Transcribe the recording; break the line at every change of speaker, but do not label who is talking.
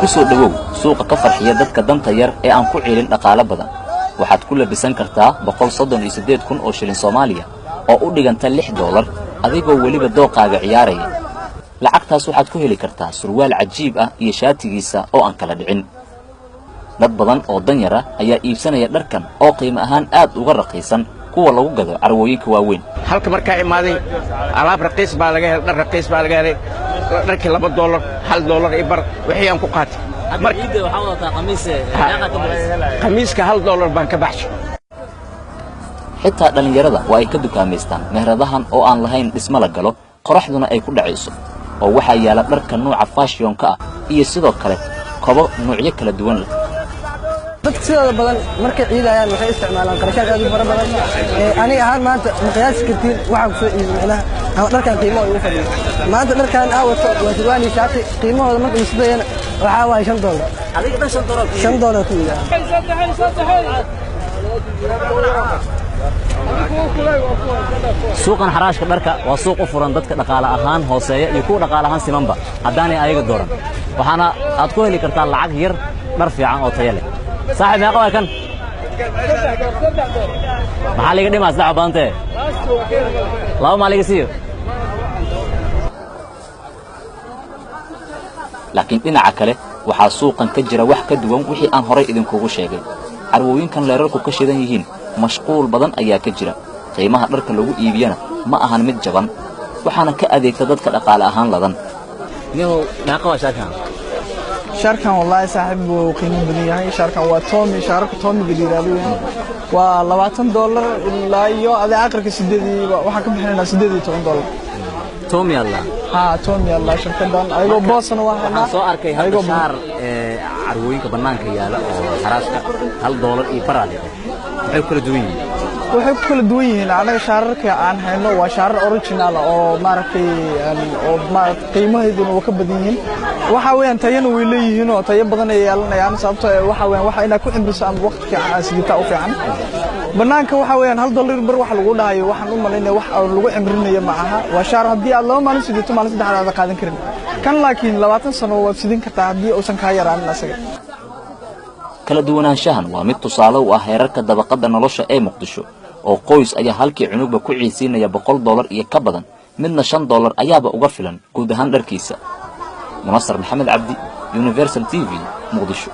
kusoo dhawow suuqa ka farxiya dadka danta yar ee aan ku ciilin dhaqaale badan waxaad ku labisan kartaa 138,000 oo shilin Soomaaliya oo u dhiganta $6 adigoo waliba dooqaaga ciyaaraya lacagtaas waxaad ku heli kartaa surwaal cajiib ah iyo shaatigiisa oo aan kala dhicin dad badan oo dan yar ah ayaa iibsanaya dharkan oo qiimo ahaan aad uga raqiisan kuwa lagu gado carwooyinka waaweyn
halka markaa imaaday alaab raqiis baa laga helay dhar raqiis baa laga helay dharkii $2 $1 iyo bar wixii aan ku qaatay
markiida waxa wadataa
qamiiska $1 baan ka baxshay
xitaa dhalinyarada waa ay ka dukaameystaan meheradahan oo aan lahayn dhismo la galo qoraxduna ay ku dhacayso oo waxa yaala dharka nooca fashion-ka ah iyo sidoo kale kobo noocyo kala duwan leh
dadka sidoo badan markay ciidayaan waxay isticmaalaan qarashaad aad u fara badan aniga ahaan maanta maqyaas kartiin waxa ku soo iibinaynaa ama dharkan qiimo ay u fadhiyo maanta dharkan wato waa surwaal iyo shaati qiimahooda marka la sidayna waxa waa $5
adiga dhan
$5 ku iibaa
suuqan xaraashka dharka waa suuq u furan dadka dhaqaale ahaan hooseeya iyo kuwa dhaqaale ahaan simanba haddaanay ayaga dooran waxaana aad ku heli kartaa lacag yar dhar fiican oo tayo leh صاحب meeqa waa kan maxaa liga dhimaa saddex baante laba maa liga siiyo laakiin dhinaca kale waxaa suuqan ka jira wax ka duwan wixii aan horay idinkugu sheegay carwooyinkan leerarku ka shidan yihiin mashquul badan ayaa ka jira qiimaha dharka lagu iibiyana ma ahan mid jaban waxaana ka adeegta dadka dhaqaale ahaan ladan
niyow meeqa waa shaakan
شاركان والله صاحب وقيمة بدنيا شاركان وتومي شارك تومي قديرالو و$20 إلا يو هذا آخر كسددي وحكم حنا سددي $10
تومي الله
تومي الله شركة دان أيوة بوسنا واحنا
soo arkay hal shaar carwooyinka banaanka yaala oo xaraashka $1 iyo faraad waxay kala duwan yihiin
waxay kala duwan yihiin anaga shaararka aan hayno waa shaarar original oo maaragtay qiimaheedu uu ka badan yihiin waxa weeyaan tayana way leeyihiin oo tayo badan ay yeelanayaan sababtoo waxa weeyaan waxa ina ku cimriso ama waqti fiican asigita u fiican banaanka waxa weeyaan $1 bar wax lagu dhahayo waxaan u maleynaa wax lagu cimrinayo ma aha waa shaar haddii aad laba maalin sidoo maalin saddex aad qaadan karin kan laakiin 20 sano waad sidin kartaa haddii uusan ka yaraan asaga
kala duwanaanshahan waa mid tusaale u ah heerarka dabaqada nolosha ee Muqdisho oo qoys ayaa halkii cunugba ku ciisinaya $100 iyo ka badan midna $5 ayaaba uga filan guud ahaan dharkiisa Munassar Maxamed Cabdi Universal TV Muqdisho